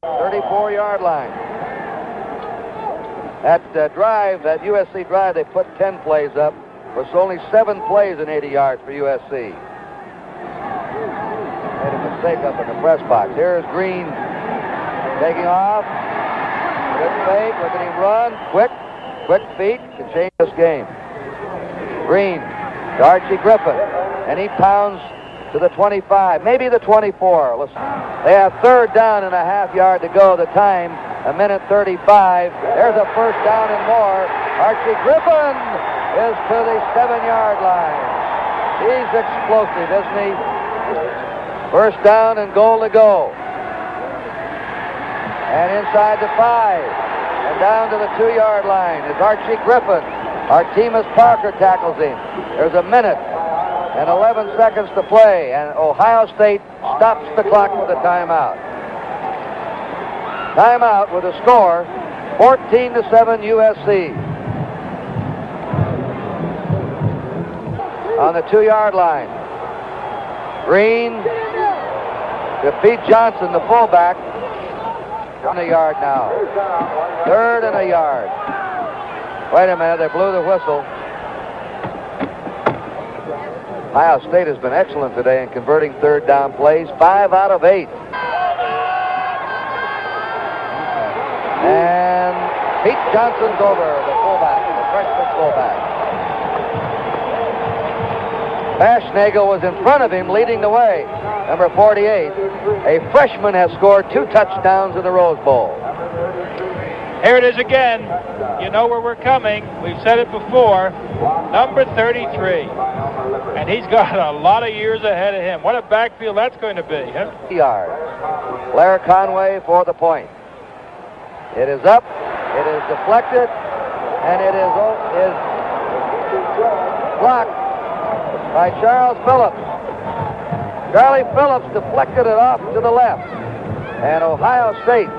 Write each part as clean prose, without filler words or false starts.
34-yard line. That drive, that USC drive, they put 10 plays up. Was only 7 plays in 80 yards for USC. Made a mistake up in the press box. Here's Green taking off. Good fake. Look at him run. Quick feet can change this game. Green to Archie Griffin, and he pounds to the 25, maybe the 24. Listen, they have third down and a half yard to go. The time, 1:35. There's a first down and more. Archie Griffin is to the 7-yard line. He's explosive, isn't he? First down and goal to go. And inside the 5. And down to the 2-yard line is Archie Griffin. Artemus Parker tackles him. There's a minute and 11 seconds to play, and Ohio State stops the clock with a timeout. Timeout with a score, 14-7 USC. On the 2-yard line, Green to Pete Johnson, the fullback. On a yard now. Third and a yard. Wait a minute, they blew the whistle. Ohio State has been excellent today in converting third down plays. 5 out of 8. And Pete Johnson's over, the fullback, the freshman fullback. Baschnagel was in front of him, leading the way. Number 48. A freshman has scored 2 touchdowns in the Rose Bowl. Here it is again. You know where we're coming. We've said it before. Number 33. And he's got a lot of years ahead of him. What a backfield that's going to be. Huh? Yards. Blair Conway for the point. It is up. It is deflected. And it is blocked by Charles Phillips. Charlie Phillips deflected it off to the left. And Ohio State.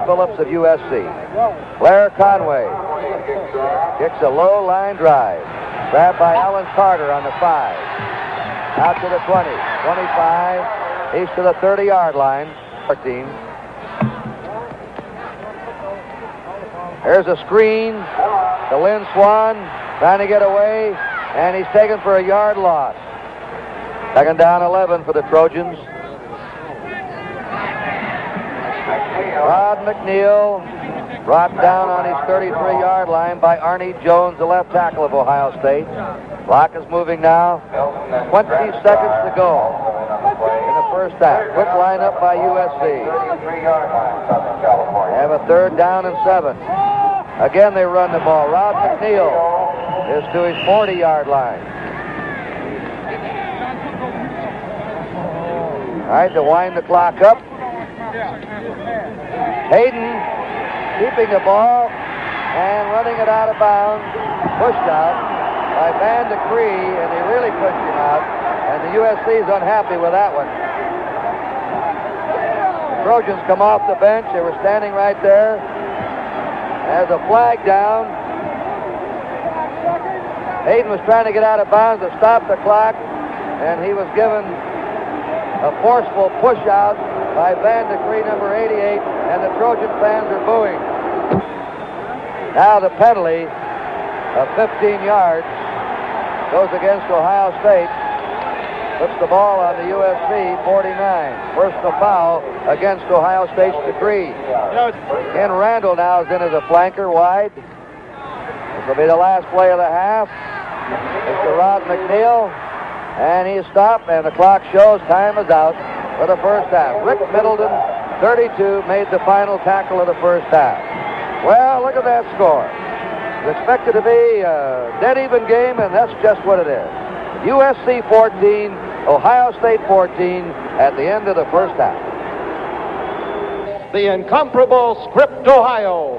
Phillips of USC. Blair Conway kicks a low line drive. Grabbed by Alan Carter on the 5. Out to the 20. 25. He's to the 30-yard line. 14. Here's a screen to Lynn Swan. Trying to get away. And he's taken for a yard loss. Second down 11 for the Trojans. Rod McNeil brought down on his 33-yard line by Arnie Jones, the left tackle of Ohio State. Clock is moving now. 20 seconds to go in the first half. Quick lineup by USC. They have a third down and 7. Again, they run the ball. Rod McNeil is to his 40-yard line. All right, to wind the clock up. Hayden keeping the ball and running it out of bounds. Pushed out by Van de Cree, and he really pushed him out. And the USC is unhappy with that one. The Trojans come off the bench. They were standing right there. There's a flag down. Hayden was trying to get out of bounds to stop the clock, and he was given a forceful push out by Van de Cree, number 88, and the Trojan fans are booing. Now the penalty of 15 yards goes against Ohio State. Puts the ball on the USC 49. Personal foul against Ohio State's Decree. Ken Randall now is in as a flanker wide. This will be the last play of the half. Mr. Rod McNeil, and he stopped, and the clock shows time is out for the first half. Rick Middleton, 32, made the final tackle of the first half. Well, look at that score. It's expected to be a dead even game, and that's just what it is. USC 14, Ohio State 14 at the end of the first half. The incomparable Script Ohio.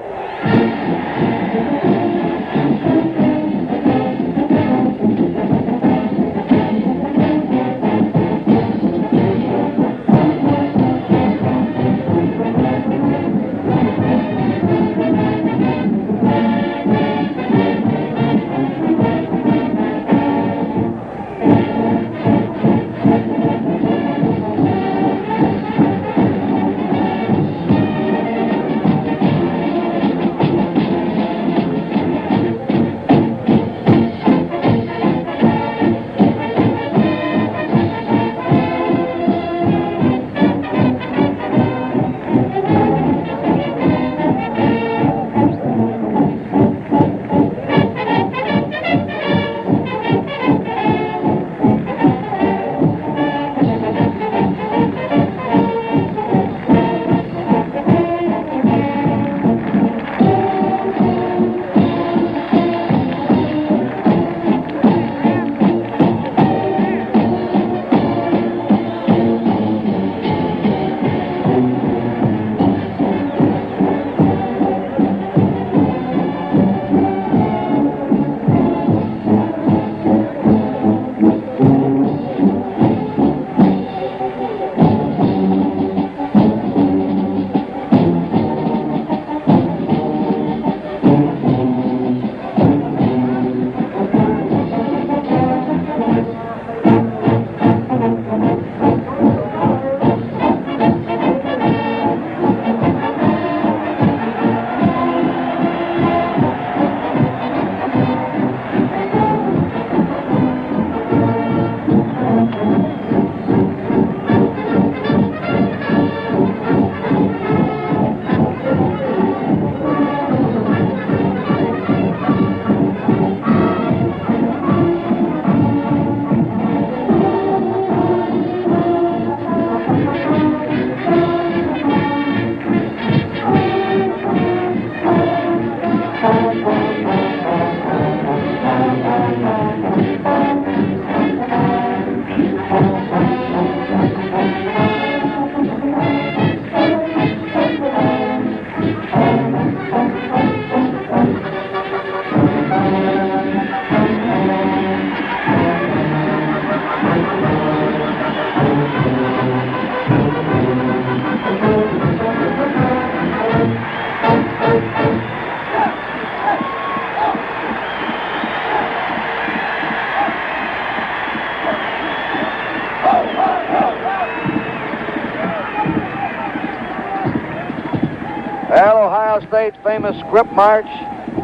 State's famous script march.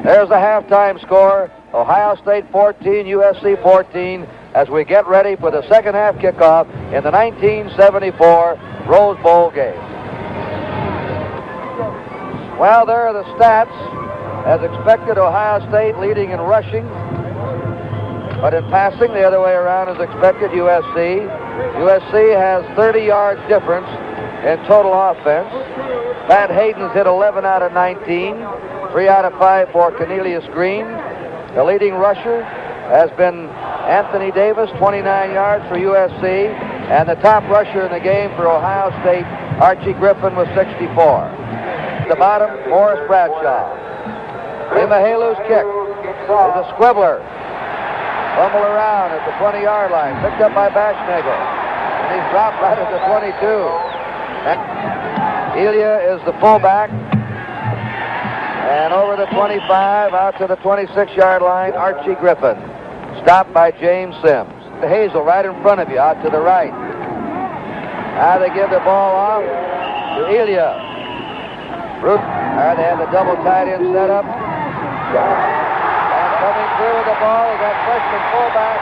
There's the halftime score. Ohio State 14, USC 14, as we get ready for the second half kickoff in the 1974 Rose Bowl game. Well, there are the stats. As expected, Ohio State leading in rushing, but in passing, the other way around as expected, USC. USC has 30 yards difference in total offense. Pat Hayden's hit 11 out of 19, 3 out of 5 for Cornelius Green. The leading rusher has been Anthony Davis, 29 yards for USC, and the top rusher in the game for Ohio State, Archie Griffin, with 64. At the bottom, Morris Bradshaw. Limahalu's kick is a squibbler. Fumble around at the 20-yard line, picked up by Bashnagle, and he's dropped right at the 22. Elia is the fullback, and over the 25, out to the 26-yard line, Archie Griffin, stopped by James Sims. The Hazel right in front of you, out to the right. Now they give the ball off to Elia. They have the double tight end set up. And coming through with the ball is that freshman fullback,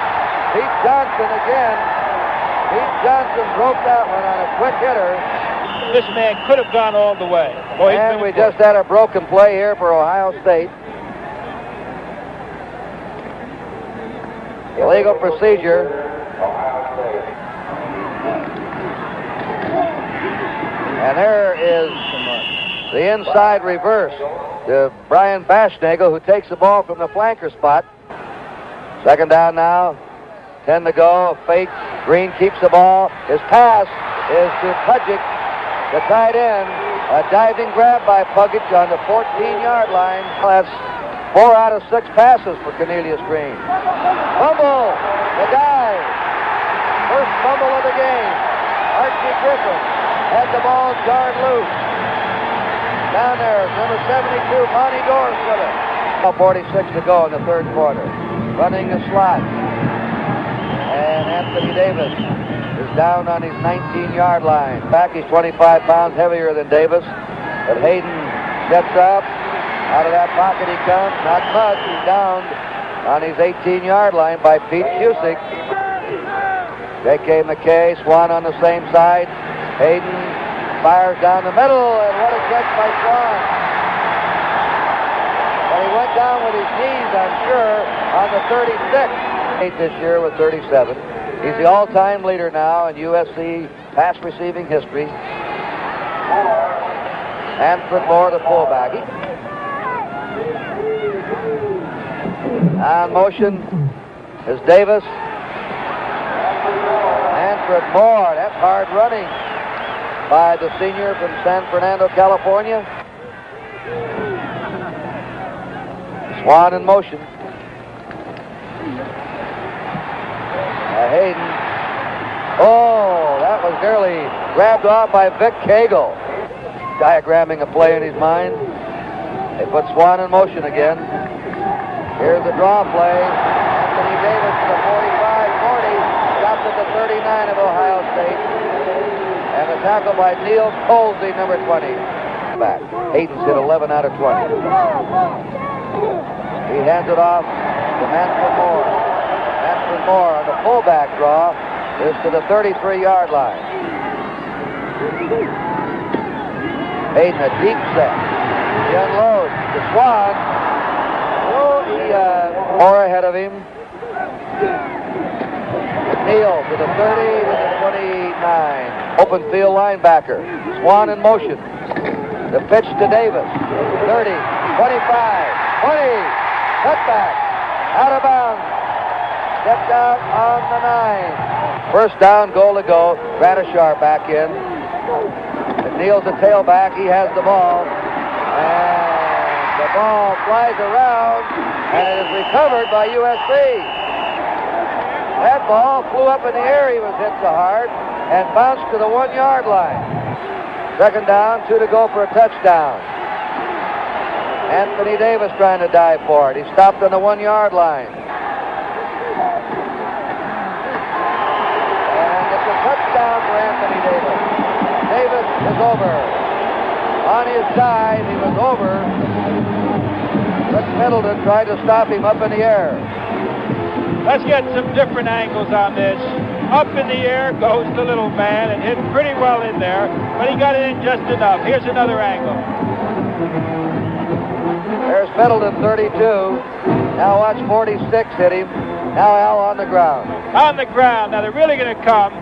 Pete Johnson again. Pete Johnson broke that one on a quick hitter. This man could have gone all the way. Boy, And we just had a broken play here for Ohio State. Illegal procedure. And there is the inside reverse to Brian Bashnagle, who takes the ball from the flanker spot. Second down now. 10 to go. Fake. Green keeps the ball. His pass is to Pudgick, the tight end. A diving grab by Pudgick on the 14-yard line. That's 4 out of 6 passes for Cornelius Green. Fumble. The dive. First fumble of the game. Archie Griffin had the ball jarred loose. Down there, number 72, Monty Doris with it. 46 to go in the third quarter. Running the slot. And Anthony Davis is down on his 19-yard line. Back, he's 25 pounds heavier than Davis. But Hayden steps up. Out of that pocket he comes. Not much. He's downed on his 18-yard line by Pete Cusick. J.K. McKay, Swan on the same side. Hayden fires down the middle, and what a catch by Swan. But he went down with his knees, I'm sure, on the 36. This year with 37. He's the all-time leader now in USC pass receiving history. Hanford Moore, the fullback. On motion is Davis. Hanford Moore, that's hard running by the senior from San Fernando, California. Swan in motion. Hayden. Oh, that was nearly grabbed off by Vic Cagle. Diagramming a play in his mind. They put Swan in motion again. Here's the draw play. Anthony Davis to the 45-40. Stopped at the 39 of Ohio State. And the tackle by Neil Colsey, number 20. Back. Hayden's hit 11 out of 20. He hands it off to Hanford Moore. Hanford Moore on the fullback draw is to the 33-yard line. Hayden, a deep set. He unloads to Swan. Moore ahead of him. McNeil to the 30 to the 29. Open field linebacker. Swan in motion. The pitch to Davis. 30, 25, 20. Cutback. Out of bounds. Stepped out on the 9. First down, goal to go. Gradishar back in. McNeil's the tailback. He has the ball. And the ball flies around, and it is recovered by USC. That ball flew up in the air. He was hit so hard and bounced to the 1-yard line. Second down, 2 to go for a touchdown. Anthony Davis trying to dive for it. He stopped on the 1-yard line. And it's a touchdown for Anthony Davis. Davis is over. On on his dive. He was over. But Middleton tried to stop him up in the air. Let's get some different angles on this. Up in the air goes the little man and hit pretty well in there, but he got it in just enough. Here's another angle. There's Middleton, 32. Now watch 46 hit him. Now Al on the ground. On the ground. Now they're really going to come.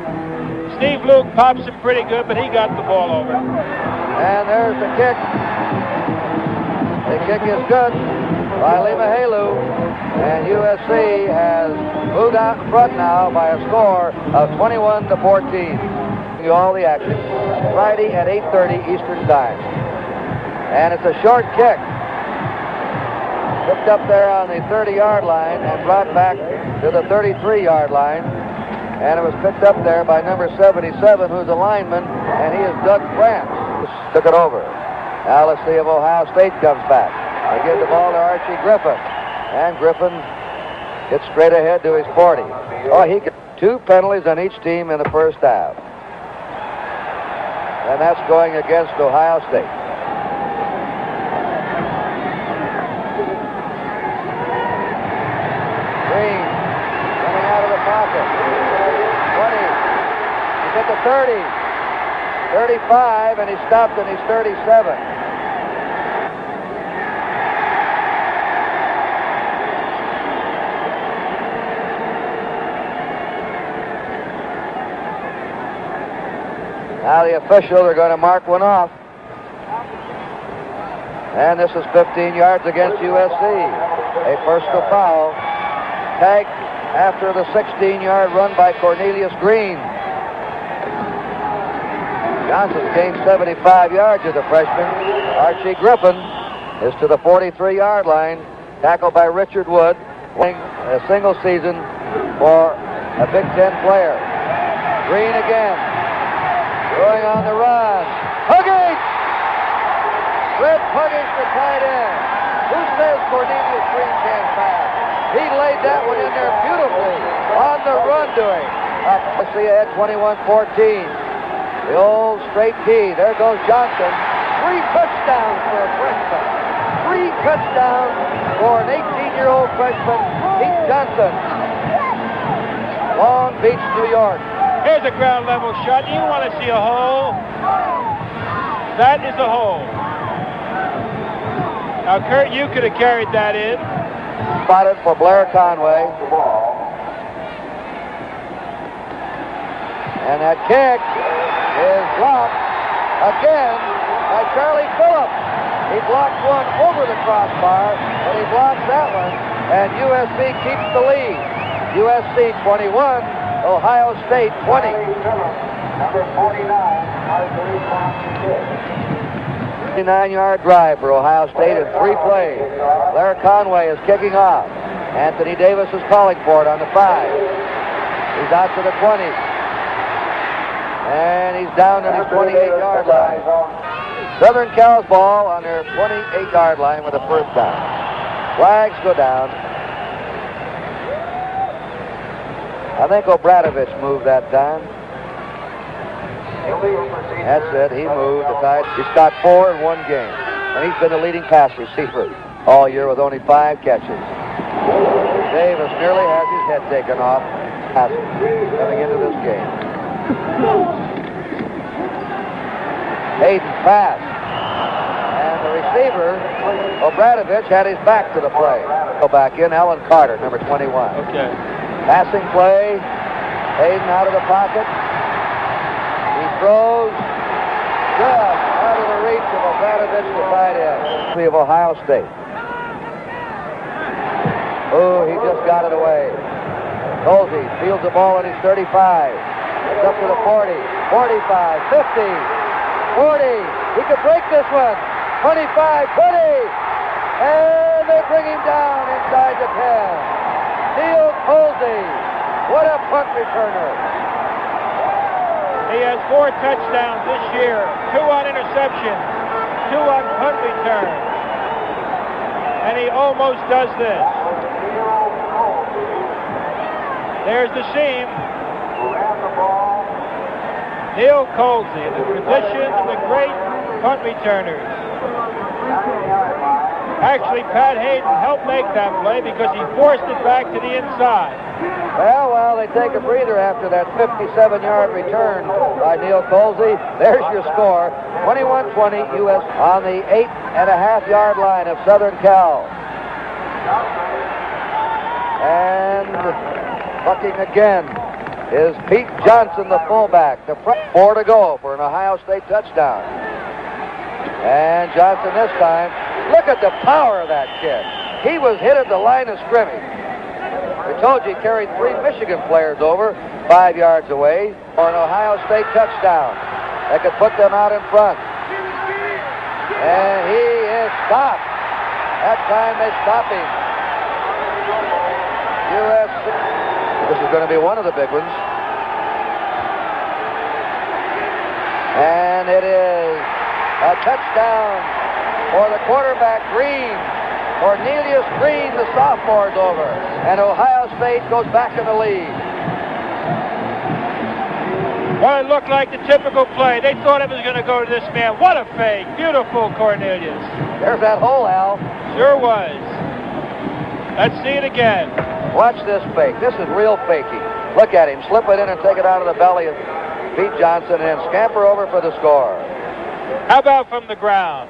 Steve Luke pops him pretty good, but he got the ball over. And there's the kick. The kick is good by Limahalu. And USC has moved out in front now by a score of 21-14. All the action. Friday at 8:30 Eastern Time. And it's a short kick. Picked up there on the 30-yard line and brought back to the 33-yard line. And it was picked up there by number 77, who's a lineman, and he is Doug France. Took it over. Now let's see if Ohio State comes back. They give the ball to Archie Griffin. And Griffin gets straight ahead to his 40. Oh, he got 2 penalties on each team in the first half. And that's going against Ohio State. Green coming out of the pocket. 20. He's at the 30. 35, and he stopped and he's 37. Now the officials are going to mark one off. And this is 15 yards against USC. A personal foul. Tag after the 16-yard run by Cornelius Green. Johnson gained 75 yards as a freshman. Archie Griffin is to the 43-yard line. Tackled by Richard Wood. Winning a single season for a Big Ten player. Green again. Going on the run. Huggins! Red Huggins to tight end. Who says Cornelius Green can't pass? He laid that one in there beautifully on the run doing. Let's see ahead 21-14. The old straight key. There goes Johnson. 3 touchdowns for a freshman. 3 touchdowns for an 18-year-old freshman, Pete Johnson. Long Beach, New York. Here's a ground level shot. You want to see a hole? That is a hole. Now, Kurt, you could have carried that in. Spotted for Blair Conway. And that kick is blocked again by Charlie Phillips. He blocked one over the crossbar, but he blocks that one, and USC keeps the lead. USC 21. Ohio State 20. Number 49, 59-yard drive for Ohio State in 3 plays. Blair Conway is kicking off. Anthony Davis is calling for it on the 5. He's out to the 20. And he's down on his 28-yard line. Southern Cal's ball on their 28-yard line with a first down. Flags go down. I think Obradovich moved that time. That's it. He moved the Tide. He's got 4 in 1 game. And he's been the leading pass receiver all year with only 5 catches. Davis nearly has his head taken off passing coming into this game. Hayden pass. And the receiver, Obradovich, had his back to the play. Go back in. Alan Carter, number 21. Okay. Passing play. Hayden out of the pocket. He throws just out of the reach of Obradovich to tight end. Of Ohio State. Oh, he just got it away. Colsey fields the ball at his 35. It's up to the 40, 45, 50, 40. He could break this one. 25, 20. And they bring him down inside the 10. Neil Colsey, what a punt returner. He has 4 touchdowns this year, 2 on interception, 2 on punt return. And he almost does this. There's the seam. Neil Colsey, the tradition of the great punt returners. Actually, Pat Hayden helped make that play because he forced it back to the inside. Well, while they take a breather after that 57-yard return by Neil Colsey, there's your score. 21-20 U.S. on the 8.5-yard line of Southern Cal. And bucking again is Pete Johnson, the fullback. The front 4 to go for an Ohio State touchdown. And Johnson this time, look at the power of that kid. He was hit at the line of scrimmage. I told you he carried 3 Michigan players over 5 yards away for an Ohio State touchdown. They could put them out in front. And he is stopped. That time they stop him. USC. This is going to be one of the big ones. And it is a touchdown for the quarterback, Green. Cornelius Green, the sophomore's over. And Ohio State goes back in the lead. Well, it looked like the typical play. They thought it was going to go to this man. What a fake. Beautiful Cornelius. There's that hole, Al. Sure was. Let's see it again. Watch this fake. This is real faking. Look at him. Slip it in and take it out of the belly of Pete Johnson and scamper over for the score. How about from the ground?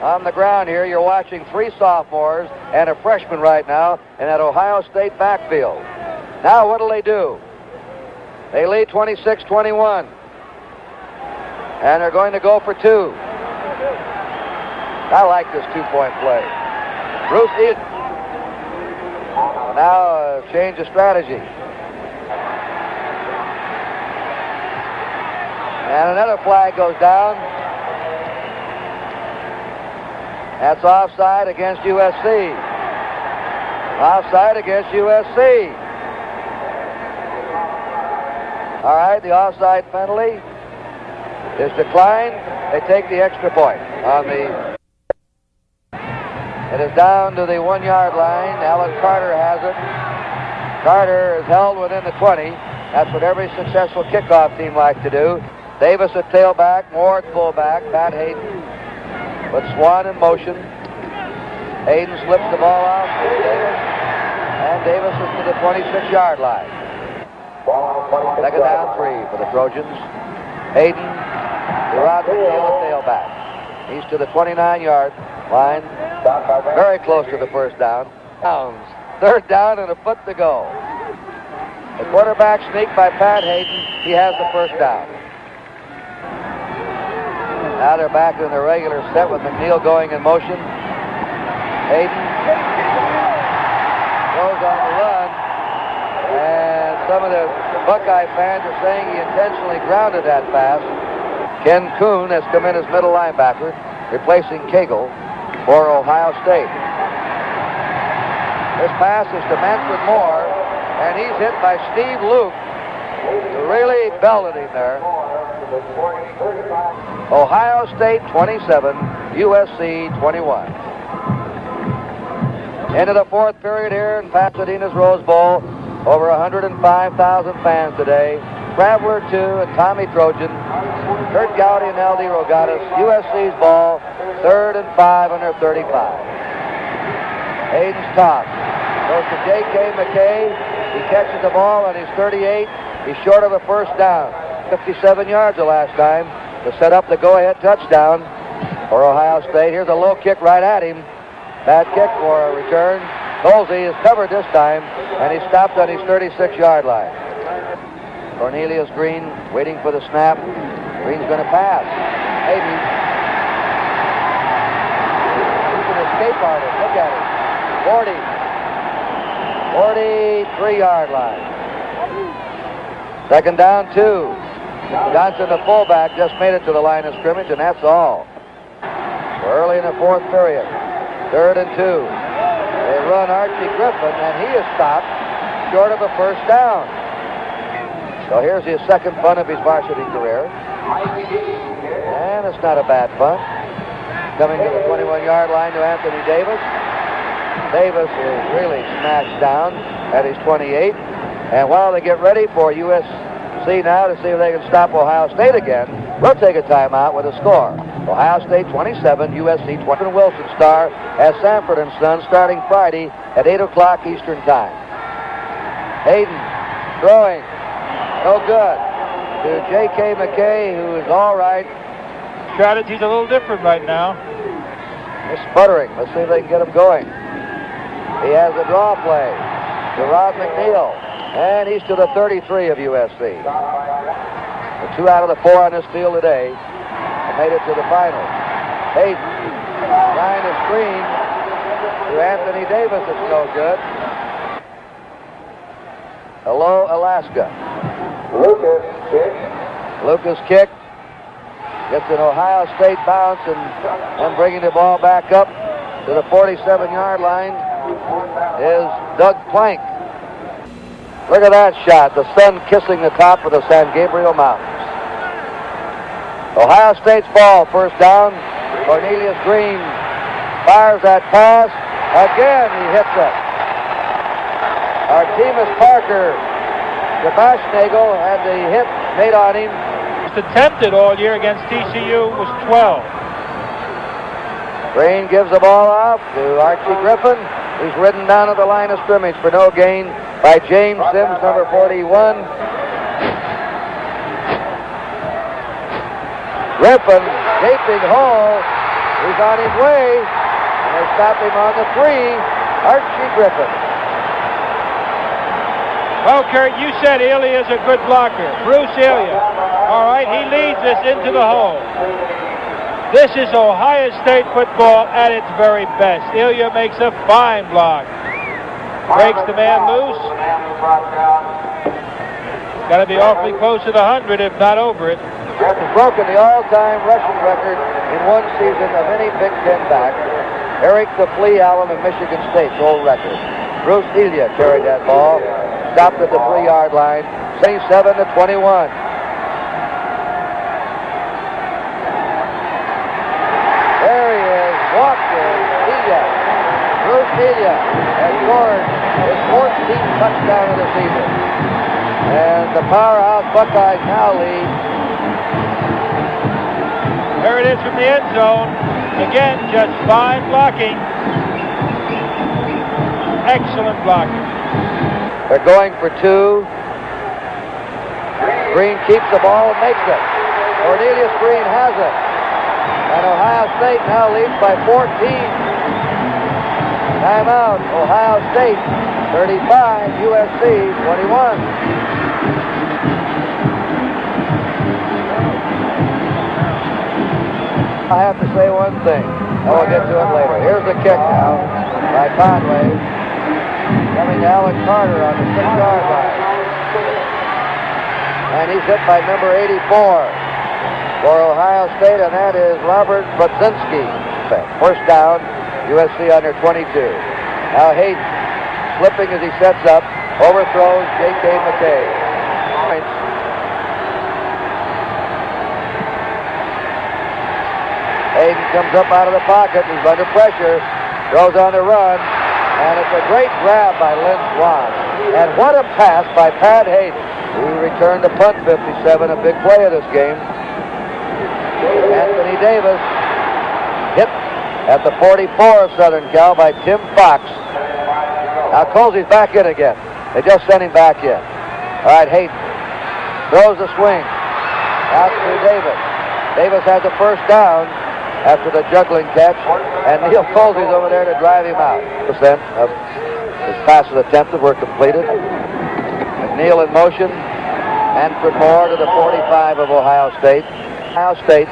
On the ground here, you're watching 3 sophomores and a freshman right now in that Ohio State backfield. Now what do? They lead 26-21. And they're going to go for 2. I like this 2-point play. Bruce Eden. Now change of strategy. And another flag goes down. That's offside against USC. Offside against USC. All right, the offside penalty is declined. They take the extra point on the... It is down to the 1-yard line. Alan Carter has it. Carter is held within the 20. That's what every successful kickoff team likes to do. Davis at tailback, Moore at fullback, Pat Hayden. But Swan in motion. Hayden slips the ball out to Davis. And Davis is to the 26-yard line. Second down 3 for the Trojans. Hayden, Gerard McNeil at tailback. He's to the 29-yard line. Very close to the first down. Third down and a foot to go. The quarterback sneak by Pat Hayden. He has the first down. Now they're back in their regular set with McNeil going in motion. Hayden goes on the run. And some of the Buckeye fans are saying he intentionally grounded that pass. Ken Kuhn has come in as middle linebacker, replacing Cagle for Ohio State. This pass is to Manfred Moore, and he's hit by Steve Luke, who really belted him there. Ohio State 27, USC 21. Into the 4th period here in Pasadena's Rose Bowl. Over 105,000 fans today. Traveler 2 and Tommy Trojan. Kurt Gowdy and L.D. Rogatis. USC's ball. 3rd and 5 on their 35. Hayden's toss. Goes to J.K. McKay. He catches the ball on his 38. He's short of a first down. 57 yards the last time to set up the go-ahead touchdown for Ohio State. Here's a low kick right at him. Bad kick for a return. Colsey is covered this time, and he stopped on his 36-yard line. Cornelius Green waiting for the snap. Green's going to pass. Maybe. He's an escape artist. Look at him. 43-yard line. Second down 2. Johnson, the fullback, just made it to the line of scrimmage, and that's all. We're early in the 4th period. 3rd and 2. They run Archie Griffin, and he is stopped short of a first down. So here's his second punt of his varsity career. And it's not a bad punt. Coming to the 21-yard line to Anthony Davis. Davis is really smashed down at his 28. And while they get ready for USC see now to see if they can stop Ohio State again. We'll take a timeout with a score. Ohio State 27, USC 20. Wilson Star at Sanford & Son starting Friday at 8 o'clock Eastern Time. Hayden throwing. No good. To J.K. McKay, who is all right. Strategy's a little different right now. They're sputtering. Let's see if they can get him going. He has a draw play to Rod McNeil. And he's to the 33 of USC. The 2 out of the 4 on this field today made it to the finals. Hayden trying to screen to Anthony Davis. It's no good. Hello, Alaska. Lucas kick. Gets an Ohio State bounce and bringing the ball back up to the 47-yard line is Doug Plank. Look at that shot. The sun kissing the top of the San Gabriel Mountains. Ohio State's ball, first down. Cornelius Green fires that pass. Again, he hits it. Artemis Parker, Sebastianagel had the hit made on him. Attempted all year against TCU was 12. Green gives the ball off to Archie Griffin. He's ridden down to the line of scrimmage for no gain by James Sims, number 41. Griffin, gaping hole. He's on his way. And they stop him on the 3. Archie Griffin. Well, Kurt, you said Ilya is a good blocker. Bruce Ilya. All right, he leads us into the hole. This is Ohio State football at its very best. Ilya makes a fine block. Breaks the man loose. Got to be awfully close to the 100, if not over it. Has broken the all-time rushing record in one season of any Big Ten back. Eric the Flea Allen of Michigan State's old record. Bruce Ilya carried that ball. Stopped at the 3-yard line. 27-21. There he is, walking. Ilya. Bruce Ilya has scored his 14th touchdown of the season. And the powerhouse Buckeyes now lead. There it is from the end zone. Again, just fine blocking. Excellent blocking. They're going for 2. Green keeps the ball and makes it. Cornelius Green has it. And Ohio State now leads by 14. Timeout. Ohio State 35, USC 21. I have to say one thing. And we'll get to it later. Here's the kick now by Conway. Coming to Alan Carter on the 6-yard line. And he's hit by number 84 for Ohio State, and that is Robert Budzinski. First down, USC under 22. Now Hayden, slipping as he sets up, overthrows J.K. McKay. Hayden comes up out of the pocket. He's under pressure. Throws on the run. And it's a great grab by Lynn Swan. And what a pass by Pat Hayden, who returned to punt 57, a big play of this game. Anthony Davis hit at the 44 of Southern Cal by Tim Fox. Now Colsey's back in again. They just sent him back in. All right, Hayden throws the swing. Out to Davis. Davis has a first down after the juggling catch, and Neil Colsey's over there to drive him out. Percent of his passes attempted were completed. McNeil in motion. Manfred Moore to the 45 of Ohio State. Ohio State.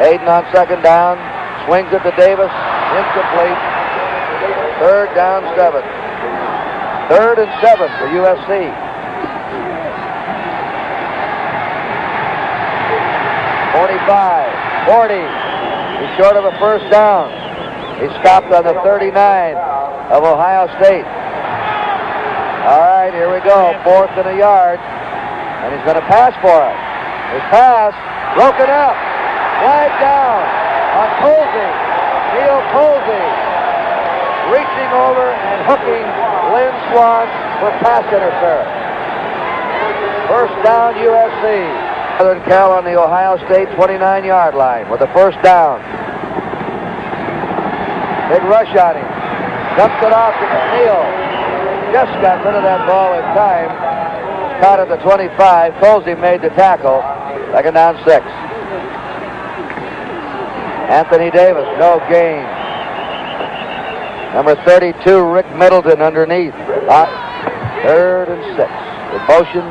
Hayden on second down. Swings it to Davis. Incomplete. Third down, 7. 3rd and 7 for USC. 45, 40. He's short of a first down. He stopped on the 39 of Ohio State. All right, here we go. 4th and a yard. And he's going to pass for it. His pass broken up. Flag down on Colsey. Neil Colsey reaching over and hooking Lynn Swan for pass interference. First down, USC. Southern Cal on the Ohio State 29-yard line with a first down. Big rush on him. Dumps it off to McNeil. Just got rid of that ball in time. Caught at the 25. Colsey made the tackle. Second down, 6. Anthony Davis, no gain. Number 32, Rick Middleton underneath. Third and 6. With motion,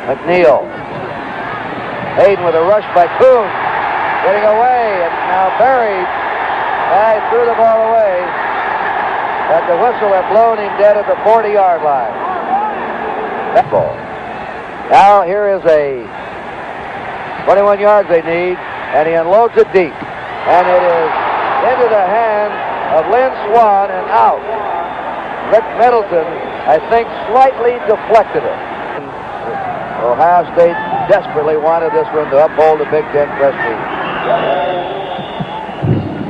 McNeil. Hayden with a rush by Kuhn. Getting away and now buried. He threw the ball away. But the whistle had blown him dead at the 40-yard line. That ball. Now here is a 21 yards they need, and he unloads it deep. And it is into the hands of Lynn Swan and out. Rick Middleton, I think, slightly deflected it. Ohio State desperately wanted this one to uphold the Big Ten prestige.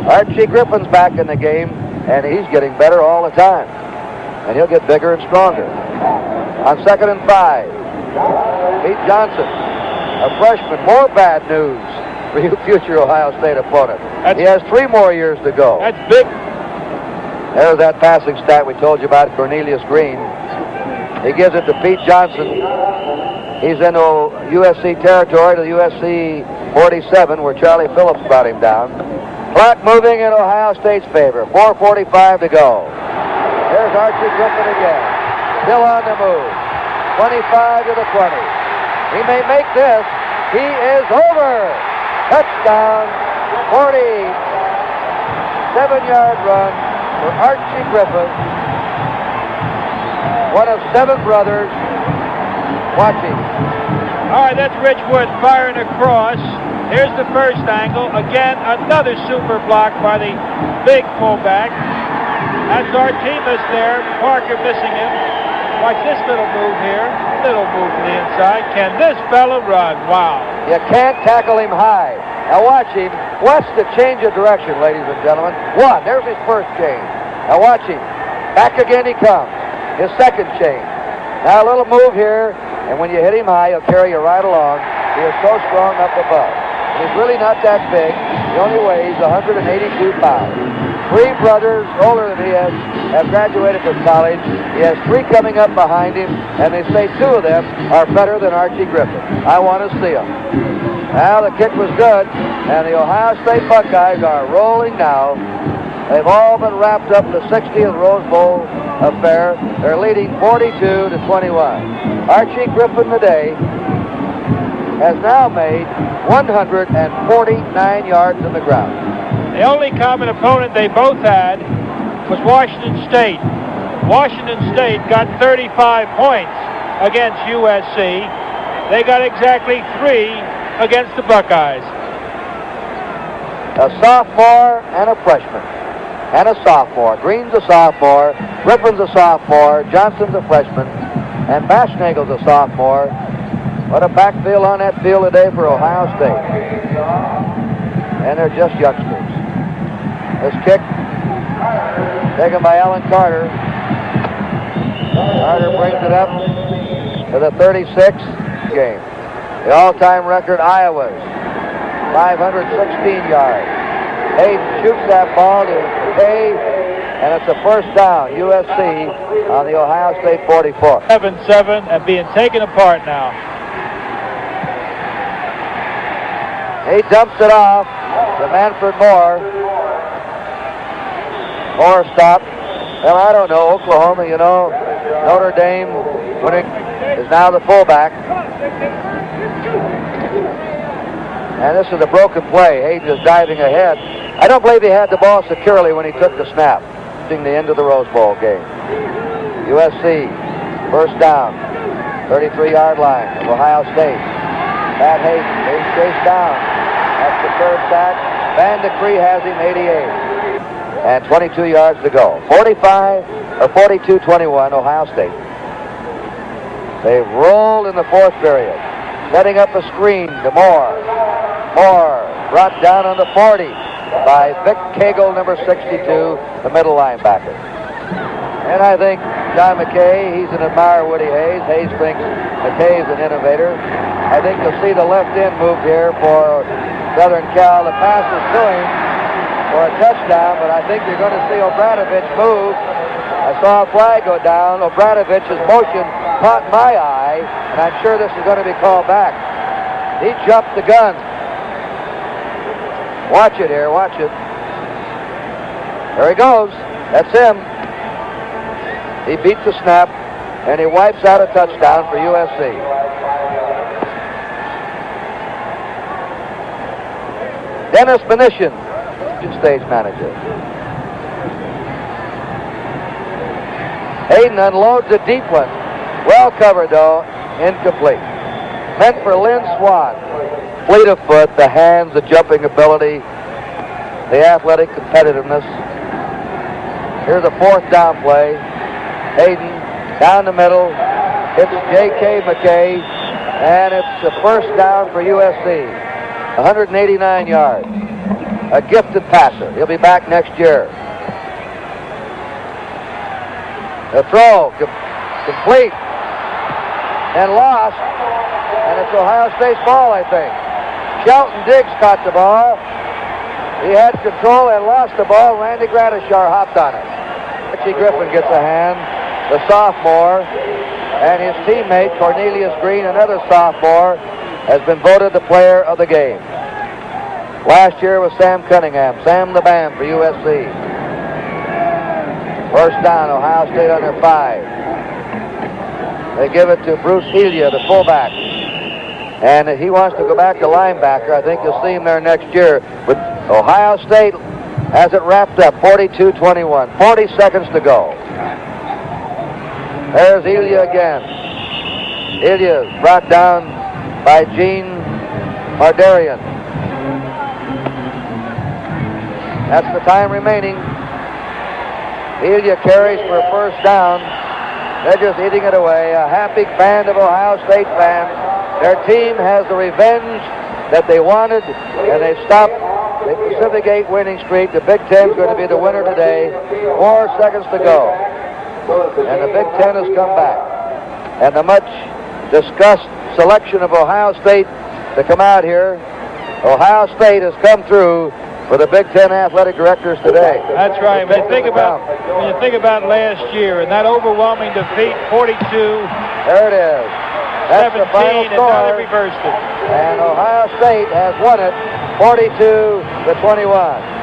Archie Griffin's back in the game, and he's getting better all the time. And he'll get bigger and stronger. On 2nd and 5, Pete Johnson, a freshman. More bad news for you future Ohio State opponent. He has 3 more years to go. That's big. There's that passing stat we told you about, Cornelius Green. He gives it to Pete Johnson. He's into USC territory, to USC 47, where Charlie Phillips brought him down. Clock moving in Ohio State's favor. 4:45 to go. There's Archie Griffin again. Still on the move. 25 to the 20. He may make this. He is over. Touchdown. 47-yard run for Archie Griffin. One of 7 brothers watching. All right, that's Rich Wood firing across. Here's the first angle. Again, another super block by the big fullback. That's Artemis there. Parker missing him. Watch this little move here. Little move to the inside. Can this fella run? Wow. You can't tackle him high. Now watch him. Watch the change of direction, ladies and gentlemen. 1. There's his first change. Now watch him. Back again he comes. His second change. Now a little move here, and when you hit him high, he'll carry you right along. He is so strong up above. He's really not that big. He only weighs 182 pounds. 3 brothers older than he is have graduated from college. He has 3 coming up behind him, and they say 2 of them are better than Archie Griffin. I want to see them. Now the kick was good, and the Ohio State Buckeyes are rolling now. They've all been wrapped up in the 60th Rose Bowl affair. They're leading 42 to 21. Archie Griffin today has now made 149 yards in the ground. The only common opponent they both had was Washington State. Washington State got 35 points against USC. They got exactly 3 against the Buckeyes. A sophomore and a freshman. And a sophomore. Green's a sophomore. Griffin's a sophomore. Johnson's a freshman. And Bashnagel's a sophomore. What a backfield on that field today for Ohio State. And they're just youngsters. This kick taken by Alan Carter. Carter brings it up to the 36 game. The all-time record, Iowa's 516 yards. Hayden shoots that ball to Hay, and it's a first down. USC on the Ohio State 44. 7-7 and being taken apart now. He dumps it off to Manfred Moore. Moore stopped. Well, I don't know. Oklahoma, you know, Notre Dame is now the fullback. And this is a broken play. Hayden is diving ahead. I don't believe he had the ball securely when he took the snap. The end of the Rose Bowl game. USC, first down, 33-yard line of Ohio State. Pat Hayden being chased down. That's the third sack. Van de Cree has him 88. And 22 yards to go. 42-21, Ohio State. They've rolled in the 4th period. Setting up a screen to Moore. Moore brought down on the 40 by Vic Cagle, number 62, the middle linebacker. And I think John McKay, he's an admirer of Woody Hayes. Hayes thinks McKay is an innovator. I think you'll see the left end move here for Southern Cal. The pass is to him for a touchdown, but I think you're going to see Obradovich move. I saw a flag go down. Obradovich's motion caught my eye, and I'm sure this is going to be called back. He jumped the gun. Watch it here, watch it. There he goes. That's him. He beat the snap, and he wipes out a touchdown for USC. Dennis Benishin, stage manager. Hayden unloads a deep one. Well covered, though. Incomplete. Meant for Lynn Swan. Fleet of foot, the hands, the jumping ability, the athletic competitiveness. Here's a fourth down play. Hayden down the middle. Hits J.K. McKay. And it's the first down for USC. 189 yards. A gifted passer. He'll be back next year. The throw complete and lost, and it's Ohio State's ball, I think. Shelton Diggs caught the ball. He had control and lost the ball. Randy Gradishar hopped on it. Richie Griffin gets a hand, the sophomore, and his teammate Cornelius Green, another sophomore, has been voted the player of the game. Last year was Sam Cunningham, Sam the Bam for USC. First down, Ohio State under 5. They give it to Bruce Elia, the fullback. And he wants to go back to linebacker. I think you'll see him there next year. But Ohio State has it wrapped up, 42-21. 40 seconds to go. There's Elia again. Elia brought down by Gene Mardarian. That's the time remaining. Elia carries for a first down. They're just eating it away. A happy band of Ohio State fans. Their team has the revenge that they wanted, and they stopped the Pacific 8 winning streak. The Big Ten's going to be the winner today. 4 seconds to go. And the Big Ten has come back. And the much discussed selection of Ohio State to come out here. Ohio State has come through for the Big Ten athletic directors today. That's right. When you think about last year and that overwhelming defeat, 42. There it is. That's 17, the final and now score. they reversed it. And Ohio State has won it 42-21.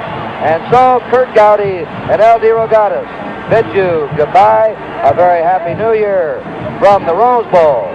And so Kurt Gowdy and L.D. Rogatis bid you goodbye. A very happy New Year from the Rose Bowl.